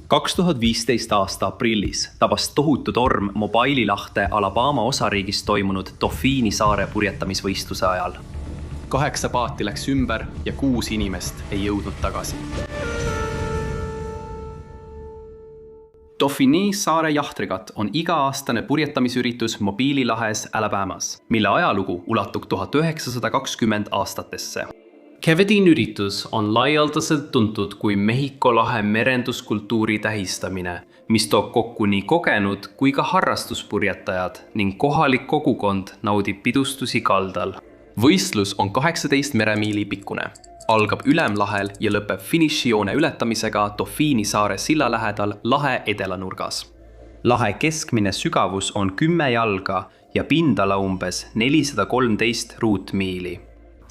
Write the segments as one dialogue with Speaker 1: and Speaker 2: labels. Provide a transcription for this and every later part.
Speaker 1: 2015 aasta aprillis tabas tohutu torm Mobile lahte Alabama osariigis toimunud Dauphine'i saare purjetamisvõistluse ajal.
Speaker 2: 8 paati läks ümber ja 6 inimest ei jõudnud tagasi. Dauphine'i saare jahtregat on iga-aastane purjetamisüritus Mobile lahes Alabamas, mille ajalugu ulatub 1920 aastatesse. Kevadine üritus on laialdaselt tuntud kui Mehhiko lahe merenduskultuuri tähistamine, mis toob kokku nii kogenud kui ka harrastuspurjetajad ning kohalik kogukond naudib pidustusi kaldal. Võistlus on 18 meremiili pikkune, algab Ülemlahel ja lõpeb finišijoone ületamisega Dauphine'i saare silla lähedal lahe edelanurgas. Lahe keskmine sügavus on 10 jalga ja pindala umbes 413 ruutmiili.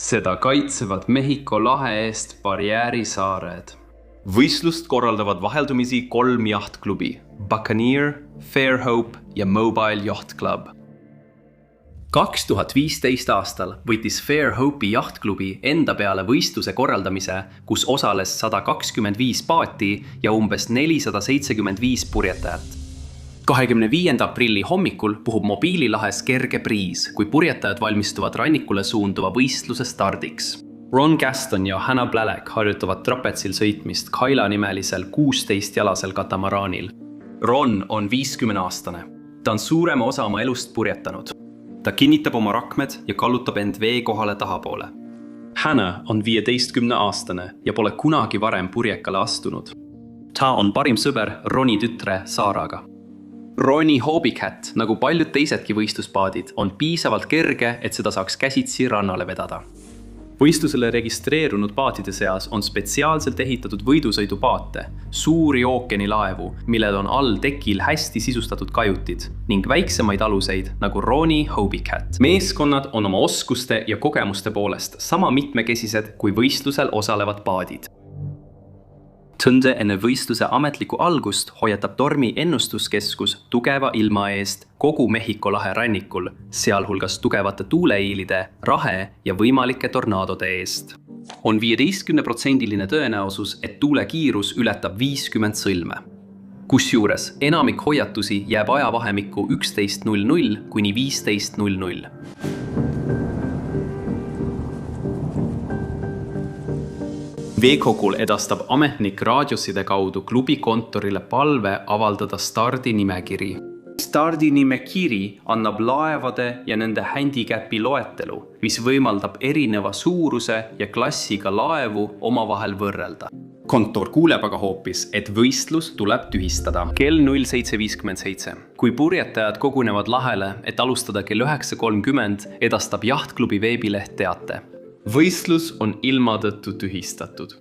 Speaker 2: Seda kaitsevad Mehhiko lahe eest barjäärisaared. Võistlust korraldavad vaheldumisi 3 jahtklubi: Buccaneer, Fairhope ja Mobile Yacht Club. 2015 aastal võttis Fairhope'i jahtklubi enda peale võistluse korraldamise, kus osales 125 paati ja umbes 475 purjetajat. 25. aprilli hommikul puhub Mobile lahes kerge briis, kui purjetajad valmistuvad rannikule suunduva võistluse stardiks. Ron Gaston ja Hannah Blalek harjutavad trapetsil sõitmist Kaila-nimelisel 16-jalasel katamaraanil. Ron on 50-aastane. Ta on suurema osa oma elust purjetanud. Ta kinnitab oma rakmed ja kallutab end vee kohale tahapoole. Hannah on 15-aastane ja pole kunagi varem purjekale astunud. Ta on parim sõber Roni tütre Saaraga. Roni Hobbycat, nagu paljud teisedki võistluspaadid, on piisavalt kerge, et seda saaks käsitsi rannale vedada. Võistlusele registreerunud paatide seas on spetsiaalselt ehitatud võidusõidupaate, suuri ookeanilaevu, millel on all tekil hästi sisustatud kajutid ning väiksemaid aluseid nagu Roni Hobbycat. Meeskonnad on oma oskuste ja kogemuste poolest sama mitmekesised kui võistlusel osalevad paadid. Tunde enne võistluse ametlikku algust hoiatab tormi ennustuskeskus tugeva ilma eest kogu Mehhiko lahe rannikul, sealhulgas tugevate tuuleiilide, rahe ja võimalike tornaadode eest. On 15% tõenäosus, et tuule kiirus ületab 50 sõlme. Kusjuures enamik hoiatusi jääb ajavahemikku 11:00 kuni 15:00. Veekogul edastab ametnik raadioside kaudu klubi kontorile palve avaldada stardinimekiri. Stardinimekiri annab laevade ja nende handicapi loetelu, mis võimaldab erineva suuruse ja klassiga laevu omavahel võrrelda. Kontor kuuleb aga hoopis, et võistlus tuleb tühistada. Kell 07.57. Kui purjetajad kogunevad lahele, et alustada kell 9.30, edastab jahtklubi veebileht teate. Võistlus on ilma tõttu tühistatud.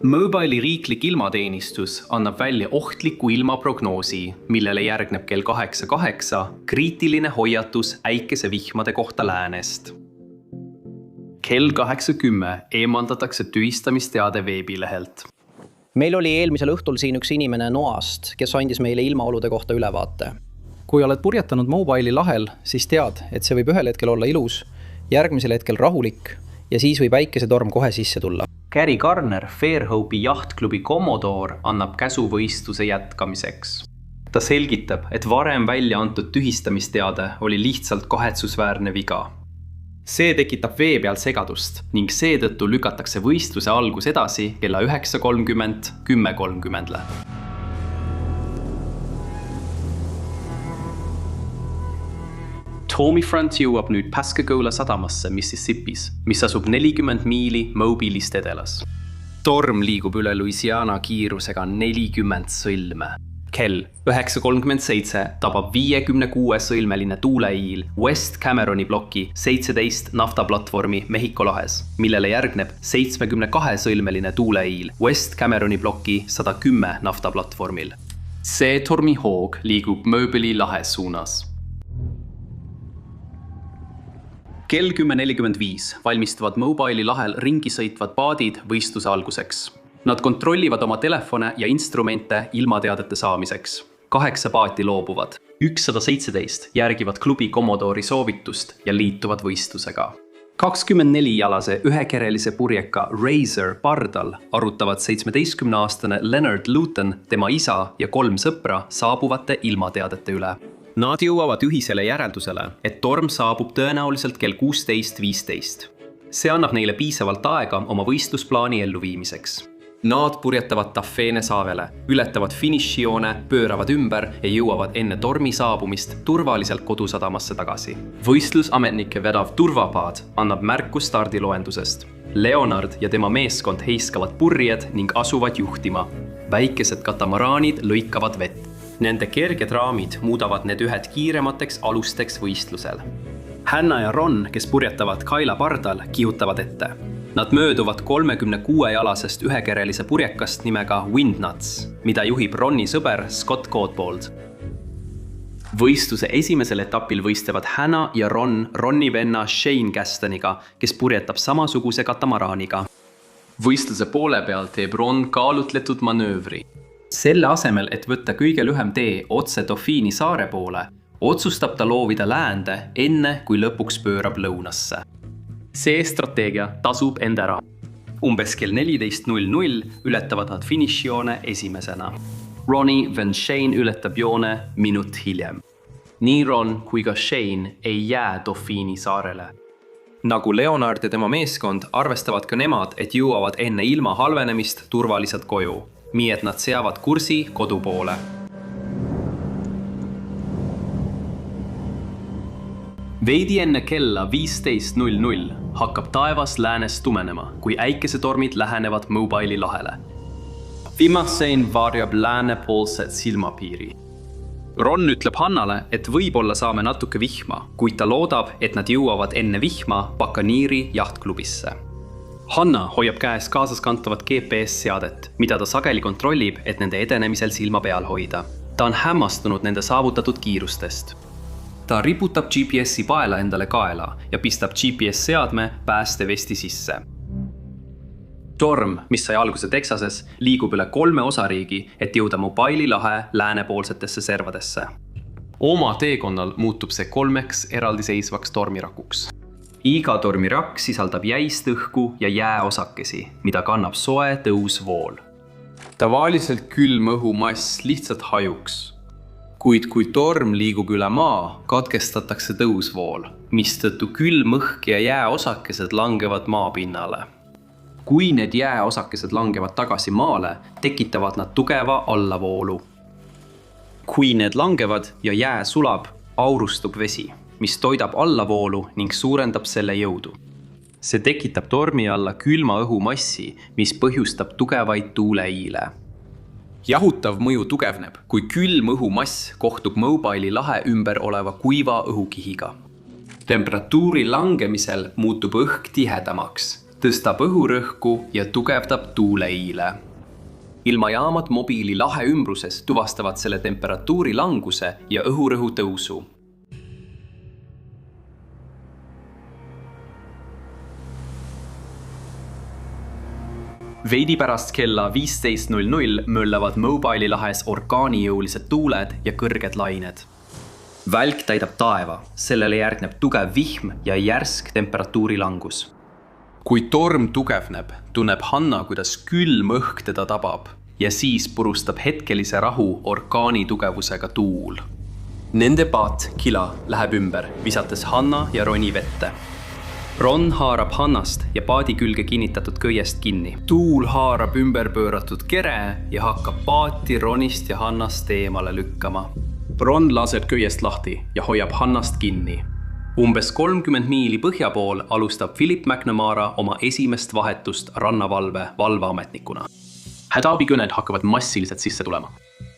Speaker 2: Mobile'i riiklik ilmateenistus annab välja ohtliku ilmaprognoosi, millele järgneb kell 8.08 kriitiline hoiatus äikesevihmade kohta läänest. Kell 8.10 eemaldatakse tühistamisteade veebilehelt.
Speaker 3: Meil oli eelmisel õhtul siin üks inimene Noast, kes andis meile ilmaolude kohta ülevaate. Kui oled purjetanud Mobile'i lahel, siis tead, et see võib ühel hetkel olla ilus, järgmisel hetkel rahulik ja siis võib päikesetorm kohe sisse tulla. Gary Garner, Fairhope'i jahtklubi Commodore, annab käsu võistluse jätkamiseks. Ta selgitab, et varem välja antud tühistamisteade oli lihtsalt kahetsusväärne viga. See tekitab vee peal segadust ning seetõttu lükatakse võistluse algus edasi kella 9.30, 10.30. Tommy Front jõuab nüüd Pascagoula sadamasse Mississippis, mis asub 40 miili Mobile'ist edelas. Torm liigub üle Louisiana kiirusega 40 sõlme. Kell 9.37 tabab 56-sõlmeline tuuleiil West Cameroni ploki 17 naftaplatvormi Mehhiko lahes, millele järgneb 72-sõlmeline tuuleiil West Cameroni ploki 110 naftaplatvormil. See tormihoog liigub Mobile'i lahe suunas. Kell 10.45 valmistavad Mobile'i lahel ringi sõitvad paadid võistluse alguseks. Nad kontrollivad oma telefone ja instrumente ilmateadete saamiseks. 8 paati loobuvad. 117 järgivad klubi Commodore'i soovitust ja liituvad võistlusega.
Speaker 2: 24-jalase ühekerelise purjeka Razor pardal arutavad 17-aastane Leonard Luton, tema isa ja 3 sõpra saabuvate ilmateadete üle. Nad jõuavad ühisele järeldusele, et torm saabub tõenäoliselt kell 16:15. See annab neile piisavalt aega oma võistlusplaani elluviimiseks. Nad purjetavad Tafene saavele, ületavad finišijoone, pööravad ümber ja jõuavad enne tormi saabumist turvaliselt kodusadamasse tagasi. Võistlusametnike vedav turvapaad annab märku stardiloendusest. Leonard ja tema meeskond heiskavad purjed ning asuvad juhtima. Väikesed katamaraanid lõikavad vett. Nende kerged raamid muudavad need ühed kiiremateks alusteks võistlusel. Hannah ja Ron, kes purjetavad Kaila pardal, kihutavad ette. Nad mööduvad 36-jalasest ühekerelise purjekast nimega Windnuts, mida juhib Ronni sõber Scott Godbold. Võistluse esimesel etapil võistlevad Hannah ja Ron Ronni venna Shane Gastoniga, kes purjetab samasuguse katamaraaniga. Võistluse poole peal teeb Ron kaalutletud manöövri. Selle asemel, et võtta kõige lühem tee otse Tofini saare poole, otsustab ta loovida läände enne, kui lõpuks pöörab lõunasse. See strateegia tasub end ära. Umbes kell 14:00 ületavad nad finišijoone esimesena. Ronnie Van Shane ületab joone minut hiljem. Nii Ron kui ka Shane ei jää Tofini saarele. Nagu Leonard ja tema meeskond arvestavad ka nemad, et jõuavad enne ilma halvenemist turvaliselt koju, nii et nad seavad kursi kodu poole. Veidi enne kella 15:00 hakkab taevas läänes tumenema, kui äikesetormid lähenevad Mobile'i lahele. Viimasein varjab läänepoolset silmapiiri. Ron ütleb Hannale, et võib-olla saame natuke vihma, kuid ta loodab, et nad jõuavad enne vihma Buccaneeri jahtklubisse. Hannah hoiab käes kaasaskantavat GPS-seadet, mida ta sageli kontrollib, et nende edenemisel silma peal hoida. Ta on hämmastunud nende saavutatud kiirustest. Ta riputab GPS-i paela endale kaela ja pistab GPS-seadme päästevesti sisse. Torm, mis sai alguse Texases, liigub üle 3 osariigi, et jõuda Mobile'i lahe läänepoolsetesse servadesse. Oma teekonnal muutub see 3 eraldiseisvaks tormirakuks. Iga tormirakk sisaldab jäist õhku ja jääosakesi, mida kannab soe tõusvool. Tavaliselt külm õhumass lihtsalt hajuks. Kuid kui torm liigub üle maa, katkestatakse tõusvool, mistõttu külm õhk ja jääosakesed langevad maapinnale. Kui need jääosakesed langevad tagasi maale, tekitavad nad tugeva allavoolu. Kui need langevad ja jää sulab, aurustub vesi, mis toidab allavoolu ning suurendab selle jõudu. See tekitab tormi alla külma õhumassi, mis põhjustab tugevaid tuuleiile. Jahutav mõju tugevneb, kui külm õhumass kohtub Mobile'i lahe ümber oleva kuiva õhukihiga. Temperatuuri langemisel muutub õhk tihedamaks, tõstab õhurõhku ja tugevdab tuuleiile. Ilmajaamad Mobile'i lahe ümbruses tuvastavad selle temperatuuri languse ja õhurõhu tõusu. Veidi pärast kella 15:00 möllavad Mobile'i lahes orkaanijõulised tuuled ja kõrged lained. Välk täidab taeva, sellele järgneb tugev vihm ja järsk temperatuuri langus. Kui torm tugevneb, tunneb Hannah, kuidas külm õhk teda tabab ja siis purustab hetkelise rahu orkaani tugevusega tuul. Nende paat Kila läheb ümber, visates Hannah ja Roni vette. Ron haarab Hannast ja paadi külge kinnitatud köiest kinni. Tuul haarab ümber pööratud kere ja hakkab paati Ronist ja Hannast eemale lükkama. Ron laseb köiest lahti ja hoiab Hannast kinni. Umbes 30 miili põhja pool alustab Philip McNamara oma esimest vahetust rannavalve valveametnikuna. Hädaabikõned hakkavad massiliselt sisse tulema.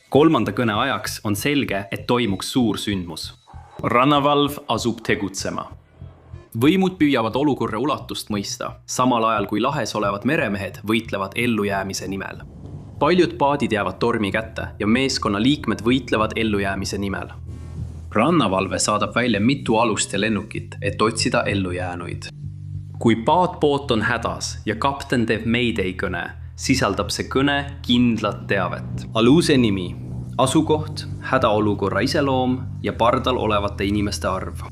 Speaker 2: 3. kõne ajaks on selge, et toimuks suur sündmus. Rannavalv asub tegutsema. Võimud püüavad olukorra ulatust mõista, samal ajal kui lahes olevad meremehed võitlevad ellujäämise nimel. Paljud paadid jäävad tormi kätte ja meeskonna liikmed võitlevad ellujäämise nimel. Rannavalve saadab välja mitu alust ja lennukit, et otsida ellujäänuid. Kui paatboot on hädas ja kapten teeb Mayday kõne, sisaldab see kõne kindlat teavet. Aluse nimi, asukoht, hädaolukorra iseloom ja pardal olevate inimeste arv.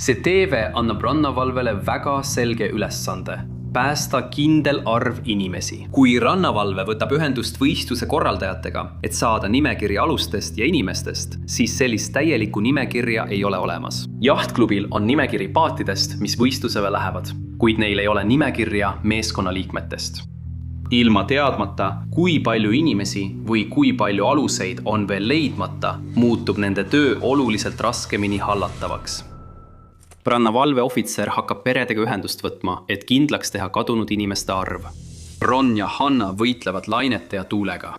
Speaker 2: see teeve annab rannavalvele väga selge ülesande. Päästa kindel arv inimesi.
Speaker 1: Kui rannavalve võtab ühendust võistluse korraldajatega, et saada nimekiri alustest ja inimestest, siis sellist täielikku nimekirja ei ole olemas.
Speaker 2: Jahtklubil on nimekiri paatidest, mis võistlusele lähevad, kuid neil ei ole nimekirja meeskonnaliikmetest. Ilma teadmata, kui palju inimesi või kui palju aluseid on veel leidmata, muutub nende töö oluliselt raskemini hallatavaks. Rannavalve ohvitser hakkab peredega ühendust võtma, et kindlaks teha kadunud inimeste arv. Ron ja Hanna võitlevad lainete ja tuulega.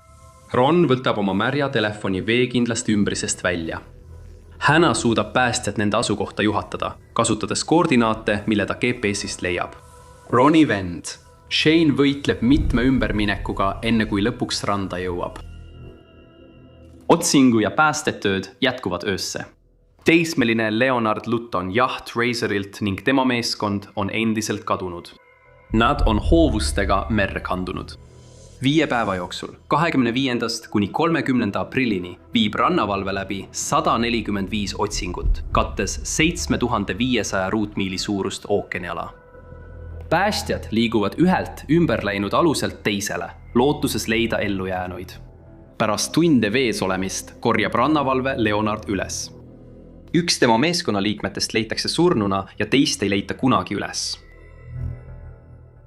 Speaker 2: Ron võtab oma märja telefoni veekindlast ümbrisest välja. Hanna suudab päästjat nende asukohta juhatada, kasutades koordinaate, mille ta GPS-ist leiab. Roni vend Shane võitleb mitme ümberminekuga, enne kui lõpuks randa jõuab. Otsingu ja päästetööd jätkuvad öösse. Teismeline Leonard Luton jaht Razorilt ning tema meeskond on endiselt kadunud. Nad on hoovustega merre kandunud. 5 päeva jooksul, 25. kuni 30. aprillini, viib rannavalve läbi 145 otsingut, kattes 7500 ruutmiili suurust ookeaniala. Päästjad liiguvad ühelt ümber läinud aluselt teisele, lootuses leida ellujäänuid. Pärast tunde vees olemist korjab rannavalve Leonard üles. Üks tema meeskonnaliikmetest leitakse surnuna ja teist ei leita kunagi üles.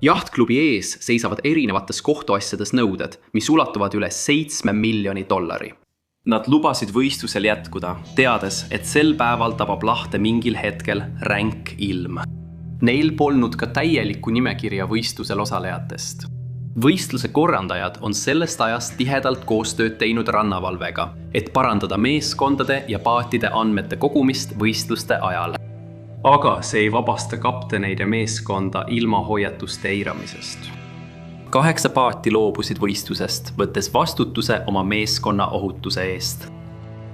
Speaker 2: Jahtklubi ees seisavad erinevates kohtuasjades nõuded, mis ulatuvad üle $7 miljoni. Nad lubasid võistlusel jätkuda, teades, et sel päeval tabab lahte mingil hetkel ränk ilm. Neil polnud ka täielikku nimekirja võistlusel osalejatest. Võistluse korraldajad on sellest ajast tihedalt koostööd teinud rannavalvega, et parandada meeskondade ja paatide andmete kogumist võistluste ajal. Aga see ei vabasta kapteneid ja meeskonda ilma hoiatuste eiramisest. 8 paati loobusid võistlusest, võttes vastutuse oma meeskonna ohutuse eest.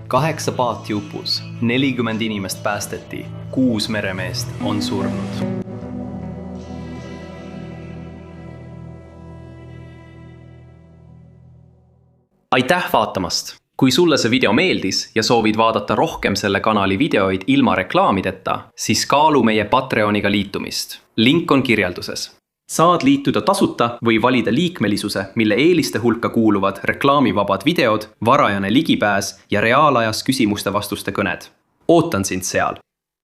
Speaker 2: 8 paati upus, 40 inimest päästeti, 6 meremeest on surnud. Aitäh vaatamast! Kui sulle see video meeldis ja soovid vaadata rohkem selle kanali videoid ilma reklaamideta, siis kaalu meie Patreoniga liitumist. Link on kirjelduses. Saad liituda tasuta või valida liikmelisuse, mille eeliste hulka kuuluvad reklaamivabad videod, varajane ligipääs ja reaalajas küsimuste-vastuste kõned. Ootan sind seal!